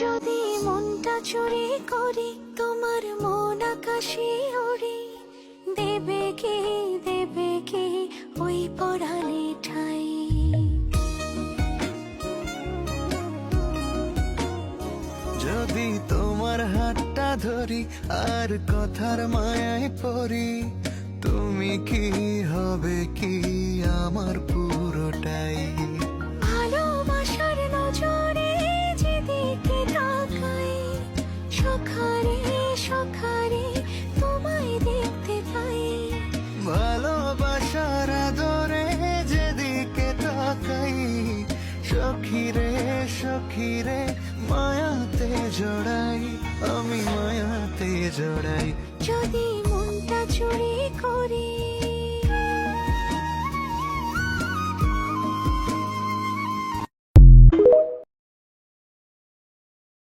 যদি মনটা চুরি করি তোমার মন আকাশে ওড়ে, দেবে কি ওই পরাণে ঠাই। যদি তোমার হাতটা ধরি আর কথার মায়ায় পড়ি, তুমি কি হবে কি আমার পুরোটাই। ভালোবাসার নজরে যেদিকে তাকাই, সখারে সখারে তোমায় দেখতে পাই। ভালোবাসার আদরে যেদিকে তাকাই, সখিরে সখিরে মায়াতে জড়াই, আমি মায়াতে জড়াই। যদি মনটা চুরি